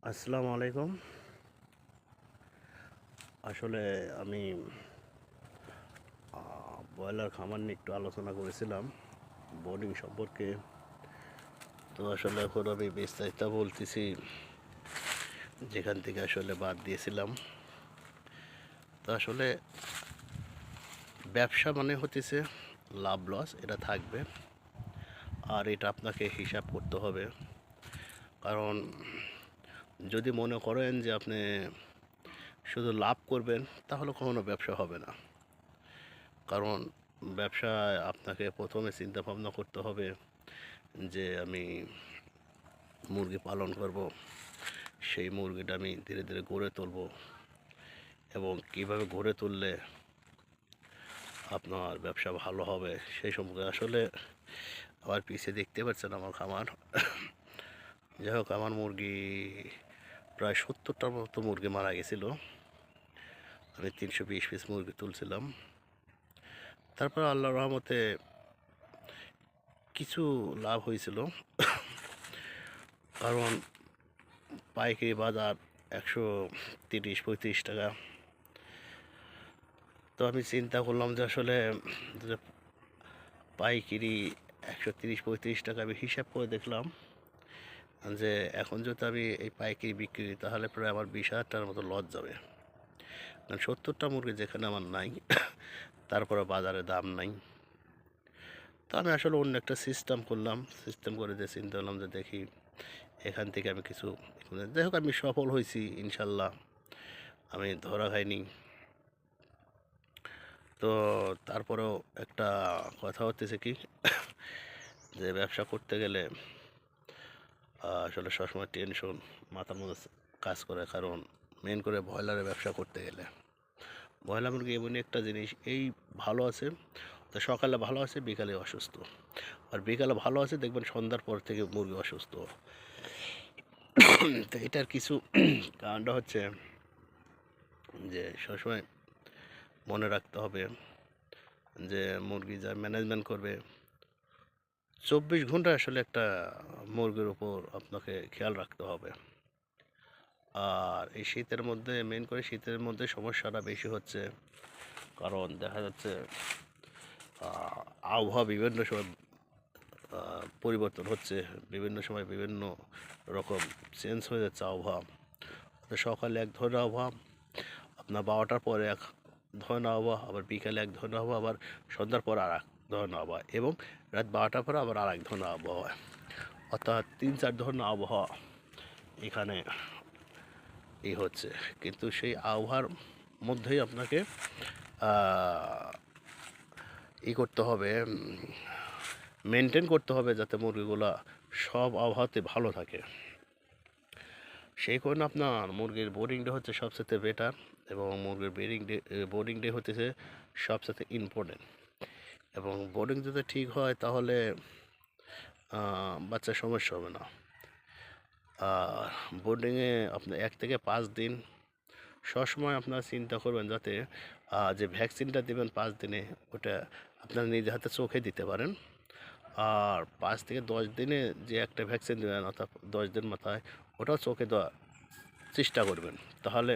আসসালামু আলাইকুম। আসলে আমি ব্রয়লার খামার নিয়ে একটু আলোচনা করেছিলাম বোর্ডিং সম্পর্কে। তো আসলে এখন আমি বিস্তারিত বলতেছি যেখান থেকে আসলে বাদ দিয়েছিলাম। তো আসলে ব্যবসা মানে হতেছে লাভ লস এটা থাকবে, আর এটা আপনাকে হিসাব করতে হবে। কারণ যদি মনে করেন যে আপনি শুধু লাভ করবেন, তাহলে কখনো ব্যবসা হবে না। কারণ ব্যবসায় আপনাকে প্রথমে চিন্তা ভাবনা করতে হবে যে আমি মুরগি পালন করব, সেই মুরগিটা আমি ধীরে ধীরে গড়ে তুলব, এবং কিভাবে গড়ে তুললে আপনার ব্যবসা ভালো হবে সেই সম্পর্কে। আসলে আমার পিছিয়ে দেখতে পাচ্ছেন আমার খামার। যাই হোক, আমার মুরগি প্রায় 70টার মতো মুরগি মারা গেছিল। আমি 320 পিস মুরগি তুলছিলাম। তারপর আল্লাহর রহমতে কিছু লাভ হয়েছিল। কারণ পাইকারি বাজার 130-35 টাকা। তো আমি চিন্তা করলাম যে আসলে যে পাইকারি 130-35 টাকা, আমি হিসাব করে দেখলাম যে এখন যদি আমি এই পাইকারি বিক্রি করি, তাহলে প্রায় আমার 20,000 টাকার মতো লস যাবে। কারণ 70টা মুরগি যেখানে আমার নাই, তারপরে বাজারে দাম নাই। তো আমি আসলে অন্য একটা সিস্টেম করলাম। সিস্টেম করে যে চিন্তা করলাম যে দেখি এখান থেকে আমি কিছু, যাই হোক আমি সফল হয়েছি ইনশাল্লাহ, আমি ধরা খাইনি। তো তারপরেও একটা কথা হতেছে কি, যে ব্যবসা করতে গেলে আসলে সবসময় টেনশন মাথার মধ্যে কাজ করে। কারণ মেন করে ব্রয়লারের ব্যবসা করতে গেলে, ব্রয়লার মুরগি এমনই একটা জিনিস, এই ভালো আছে তো সকালে ভালো আছে, বিকালে অসুস্থ। আর বিকালে ভালো আছে, দেখবেন সন্ধ্যার পর থেকে মুরগি অসুস্থ। তো এটার কিছু কারণটা হচ্ছে যে সবসময় মনে রাখতে হবে যে মুরগি যা ম্যানেজমেন্ট করবে, 24 ঘন্টা আসলে একটা মুরগির উপর আপনাকে খেয়াল রাখতে হবে। আর এই শীতের মধ্যে, মেন করে শীতের মধ্যে সমস্যাটা বেশি হচ্ছে। কারণ দেখা যাচ্ছে আবহাওয়া বিভিন্ন সময় পরিবর্তন হচ্ছে, বিভিন্ন সময় বিভিন্ন রকম চেঞ্জ হয়ে যাচ্ছে আবহাওয়া। সকালে এক ধরনের আবহাওয়া, আপনার 12টার পরে এক ধরনের আবহাওয়া, আবার বিকালে এক ধরনের আবহাওয়া, আবার সন্ধ্যার পর আর এক ধরনের আবহাওয়া, এবং রাত 12টার পরে আবার আর এক ধরনের আবহাওয়া। অর্থাৎ 3-4 ধরনের আবহাওয়া এখানে হচ্ছে। কিন্তু সেই আবহাওয়ার মধ্যেই আপনাকে করতে হবে, মেনটেন করতে হবে, যাতে মুরগিগুলা সব আবহাওয়াতে ভালো থাকে। সেই কারণে আপনার মুরগির বোর্ডিং ডে হচ্ছে সবচেয়ে বেটার, এবং মুরগির বোর্ডিং ডে হতেছে সবচেয়ে ইম্পর্টেন্ট। এবং বোর্ডিং যদি ঠিক হয়, তাহলে বাচ্চার সমস্যা হবে না। আর বোর্ডিংয়ে আপনি 1 থেকে 5 দিন সবসময় আপনারা চিন্তা করবেন, যাতে যে ভ্যাকসিনটা দেবেন 5 দিনে, ওটা আপনারা নিজে হাতে চোখে দিতে পারেন। আর 5 থেকে 10 দিনে যে একটা ভ্যাকসিন দেবেন, অর্থাৎ 10 দিন মাথায়, ওটাও চোখে দেওয়ার চেষ্টা করবেন। তাহলে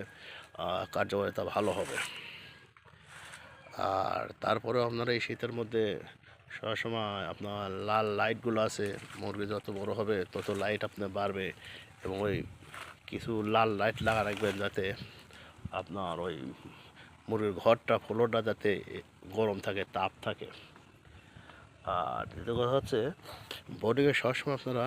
কার্যকারিতা ভালো হবে। আর তারপরেও আপনারা এই শীতের মধ্যে সবসময় আপনার লাল লাইটগুলো আছে, মুরগি যত বড় হবে তত লাইট আপনার বাড়বে, এবং ওই কিছু লাল লাইট লাগা রাখবেন, যাতে আপনার ওই মুরগির ঘরটা, ফ্লোরটা যাতে গরম থাকে, তাপ থাকে। আর দ্বিতীয় কথা হচ্ছে, বোর্ডিংয়ে সবসময় আপনারা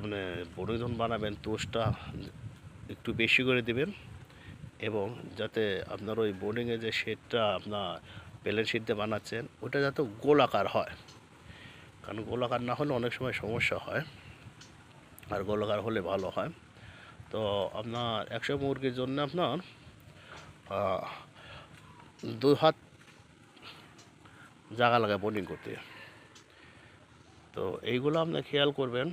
মানে বোর্ডিং যখন বানাবেন, তোষটা একটু বেশি করে দিবেন, এবং যাতে আপনার ওই বোর্ডিংয়ে যে শেডটা আপনার প্লেন শেড দিয়ে বানাচ্ছেন, ওটা যাতে গোলাকার হয়। কারণ গোলাকার না হলে অনেক সময় সমস্যা হয়, আর গোলাকার হলে ভালো হয়। তো আপনার 100 মুরগির জন্য আপনার 2 হাত জায়গা লাগে বোর্ডিং করতে। তো এইগুলো আপনি খেয়াল করবেন।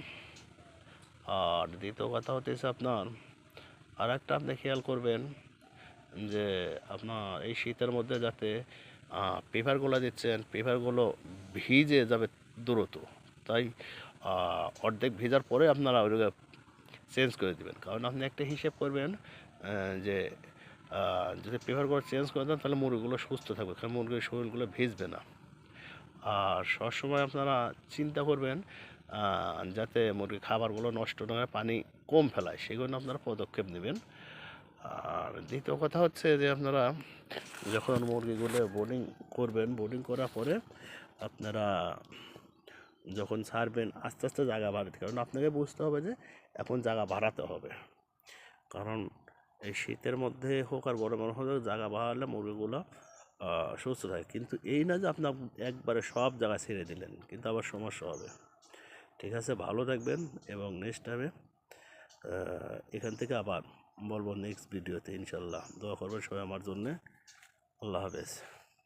আর দ্বিতীয় কথা হতেছে আপনার আর একটা আপনি খেয়াল করবেন, যে আপনার এই শীতের মধ্যে যাতে পেপারগুলো দিচ্ছেন, পেপারগুলো ভিজে যাবে দ্রুত। তাই অর্ধেক ভেজার পরে আপনারা ওইটাকে চেঞ্জ করে দেবেন। কারণ আপনি একটা হিসেব করবেন যে যদি প্রেফার করে চেঞ্জ করে দেন তাহলে মুরগিগুলো সুস্থ থাকবে, কারণ মুরগির শরীরগুলো ভিজবে না। আর সবসময় আপনারা চিন্তা করবেন যাতে মুরগির খাবারগুলো নষ্ট না হয়, পানি কম ফেলায়, সেগুলো আপনারা পদক্ষেপ নেবেন। আর দ্বিতীয় কথা হচ্ছে যে আপনারা যখন মুরগিগুলো বোর্ডিং করবেন, বোর্ডিং করার পরে আপনারা যখন ছাড়বেন আস্তে আস্তে জায়গা বাড়াতে, কারণ আপনাকে বুঝতে হবে যে এখন জায়গা বাড়াতে হবে। কারণ এই শীতের মধ্যে হোক আর গরমের হোক জায়গা বাড়ালে মুরগিগুলো সুস্থ থাকে। কিন্তু এই না যে আপনি একবারে সব জায়গা ছেড়ে দিলেন, কিন্তু আবার সমস্যা হবে। ঠিক আছে, ভালো থাকবেন এবং নেক্সট টাইমে এখান থেকে আবার বলবো নেক্সট ভিডিওতে ইনশাল্লাহ। দোয়া করবেন সবাই আমার জন্যে। আল্লাহ হাফেজ।